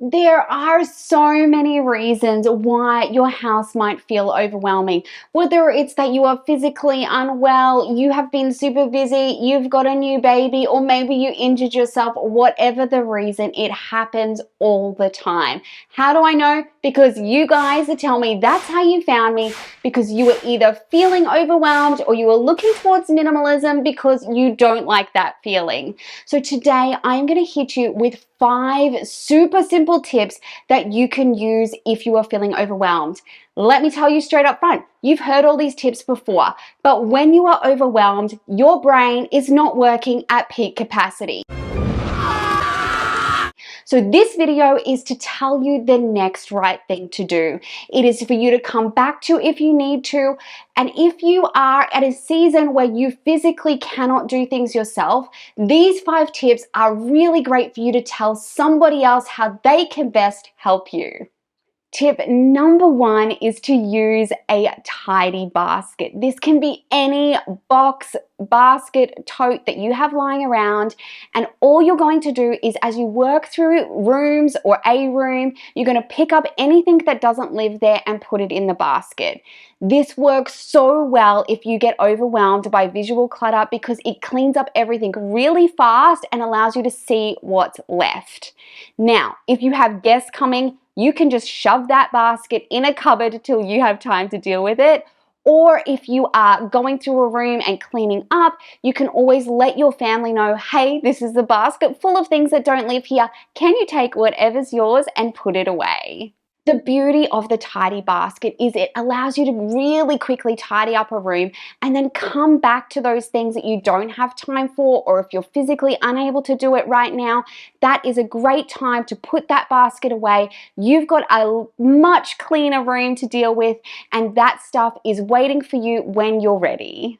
There are so many reasons why your house might feel overwhelming. Whether it's that you are physically unwell, you have been super busy, you've got a new baby, or maybe you injured yourself, whatever the reason, it happens all the time. How do I know? Because you guys tell me that's how you found me, because you were either feeling overwhelmed or you were looking towards minimalism because you don't like that feeling. So today I'm going to hit you with 5 super simple tips that you can use if you are feeling overwhelmed. Let me tell you straight up front, you've heard all these tips before, but when you are overwhelmed, your brain is not working at peak capacity. So this video is to tell you the next right thing to do. It is for you to come back to if you need to. And if you are at a season where you physically cannot do things yourself, these 5 tips are really great for you to tell somebody else how they can best help you. Tip number 1 is to use a tidy basket. This can be any box, basket, tote that you have lying around, and all you're going to do is as you work through rooms or a room, you're going to pick up anything that doesn't live there and put it in the basket. This works so well if you get overwhelmed by visual clutter because it cleans up everything really fast and allows you to see what's left. Now, if you have guests coming, you can just shove that basket in a cupboard till you have time to deal with it. Or if you are going through a room and cleaning up, you can always let your family know, hey, this is the basket full of things that don't live here. Can you take whatever's yours and put it away? The beauty of the tidy basket is it allows you to really quickly tidy up a room and then come back to those things that you don't have time for, or if you're physically unable to do it right now, that is a great time to put that basket away. You've got a much cleaner room to deal with, and that stuff is waiting for you when you're ready.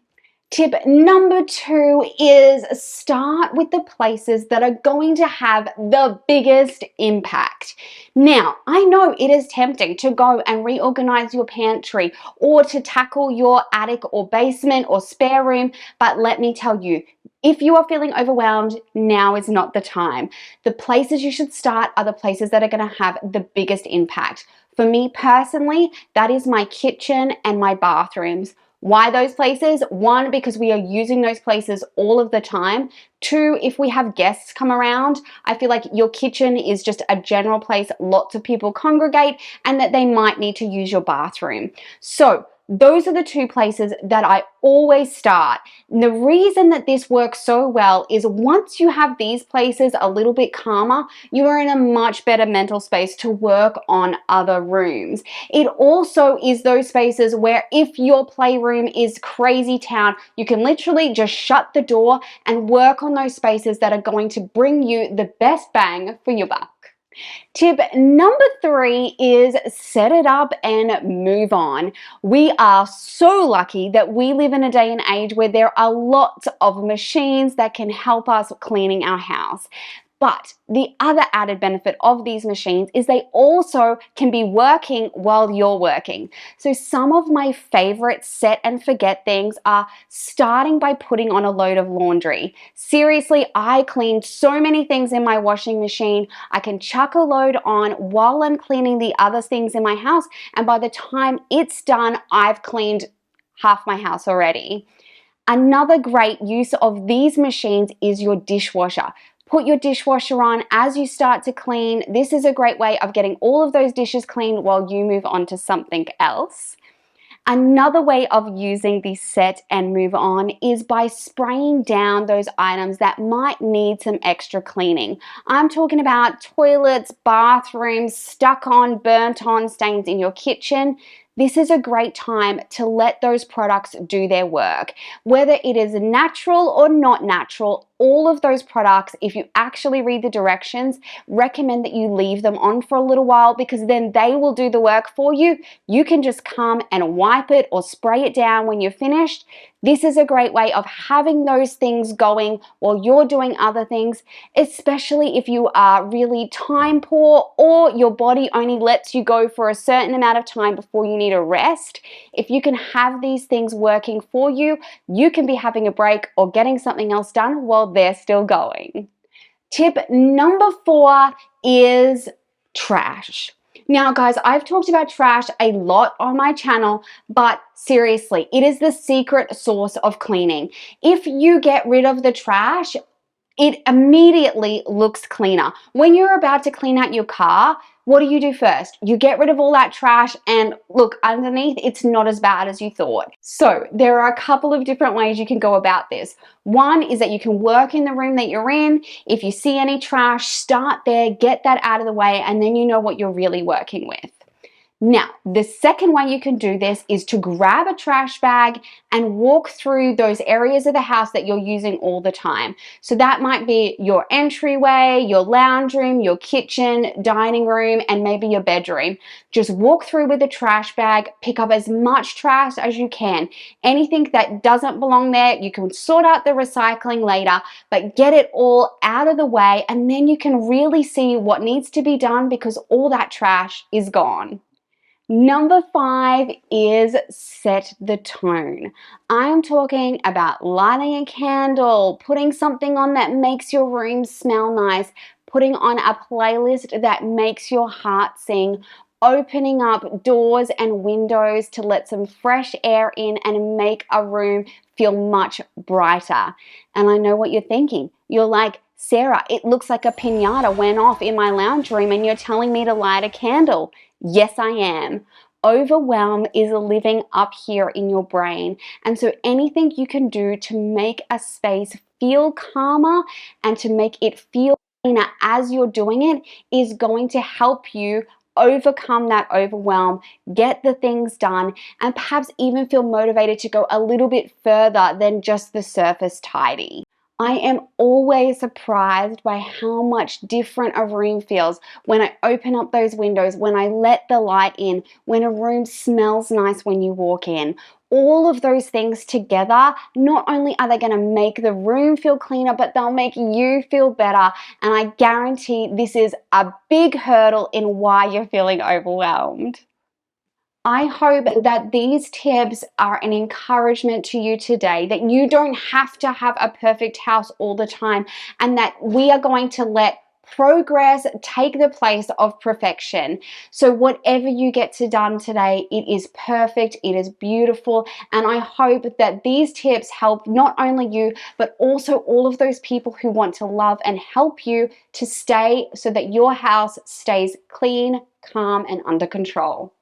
Tip number 2 is start with the places that are going to have the biggest impact. Now, I know it is tempting to go and reorganize your pantry or to tackle your attic or basement or spare room, but let me tell you, if you are feeling overwhelmed, now is not the time. The places you should start are the places that are going to have the biggest impact. For me personally, that is my kitchen and my bathrooms. Why those places? 1, because we are using those places all of the time. 2, if we have guests come around, I feel like your kitchen is just a general place lots of people congregate and that they might need to use your bathroom. So those are the 2 places that I always start. And the reason that this works so well is once you have these places a little bit calmer, you are in a much better mental space to work on other rooms. It also is those spaces where if your playroom is crazy town, you can literally just shut the door and work on those spaces that are going to bring you the best bang for your buck. Tip number 3 is set it up and move on. We are so lucky that we live in a day and age where there are lots of machines that can help us cleaning our house. But the other added benefit of these machines is they also can be working while you're working. So some of my favorite set and forget things are starting by putting on a load of laundry. Seriously, I cleaned so many things in my washing machine. I can chuck a load on while I'm cleaning the other things in my house, and by the time it's done, I've cleaned half my house already. Another great use of these machines is your dishwasher. Put your dishwasher on as you start to clean. This is a great way of getting all of those dishes clean while you move on to something else. Another way of using the set and move on is by spraying down those items that might need some extra cleaning. I'm talking about toilets, bathrooms, stuck on, burnt on stains in your kitchen. This is a great time to let those products do their work. Whether it is natural or not natural, all of those products, if you actually read the directions, recommend that you leave them on for a little while because then they will do the work for you. You can just come and wipe it or spray it down when you're finished. This is a great way of having those things going while you're doing other things, especially if you are really time poor or your body only lets you go for a certain amount of time before you need a rest. If you can have these things working for you, you can be having a break or getting something else done while they're still going. Tip number 4 is Trash. Now, guys, I've talked about trash a lot on my channel, but seriously, it is the secret sauce of cleaning. If you get rid of the trash, it immediately looks cleaner. When you're about to clean out your car, what do you do first? You get rid of all that trash, and look, underneath, it's not as bad as you thought. So there are a couple of different ways you can go about this. One is that you can work in the room that you're in. If you see any trash, start there, get that out of the way, and then you know what you're really working with. Now, the second way you can do this is to grab a trash bag and walk through those areas of the house that you're using all the time. So that might be your entryway, your lounge room, your kitchen, dining room, and maybe your bedroom. Just walk through with a trash bag, pick up as much trash as you can. Anything that doesn't belong there, you can sort out the recycling later, but get it all out of the way, and then you can really see what needs to be done because all that trash is gone. Number 5 is set the tone. I'm talking about lighting a candle, putting something on that makes your room smell nice, putting on a playlist that makes your heart sing, opening up doors and windows to let some fresh air in and make a room feel much brighter. And I know what you're thinking. You're like, Sarah, it looks like a piñata went off in my lounge room and you're telling me to light a candle. Yes, I am. Overwhelm is living up here in your brain. And so anything you can do to make a space feel calmer and to make it feel cleaner as you're doing it is going to help you overcome that overwhelm, get the things done, and perhaps even feel motivated to go a little bit further than just the surface tidy. I am always surprised by how much different a room feels when I open up those windows, when I let the light in, when a room smells nice when you walk in. All of those things together, not only are they going to make the room feel cleaner, but they'll make you feel better. And I guarantee this is a big hurdle in why you're feeling overwhelmed. I hope that these tips are an encouragement to you today, that you don't have to have a perfect house all the time, and that we are going to let progress take the place of perfection. So whatever you get to done today, it is perfect, it is beautiful, and I hope that these tips help not only you, but also all of those people who want to love and help you to stay so that your house stays clean, calm, and under control.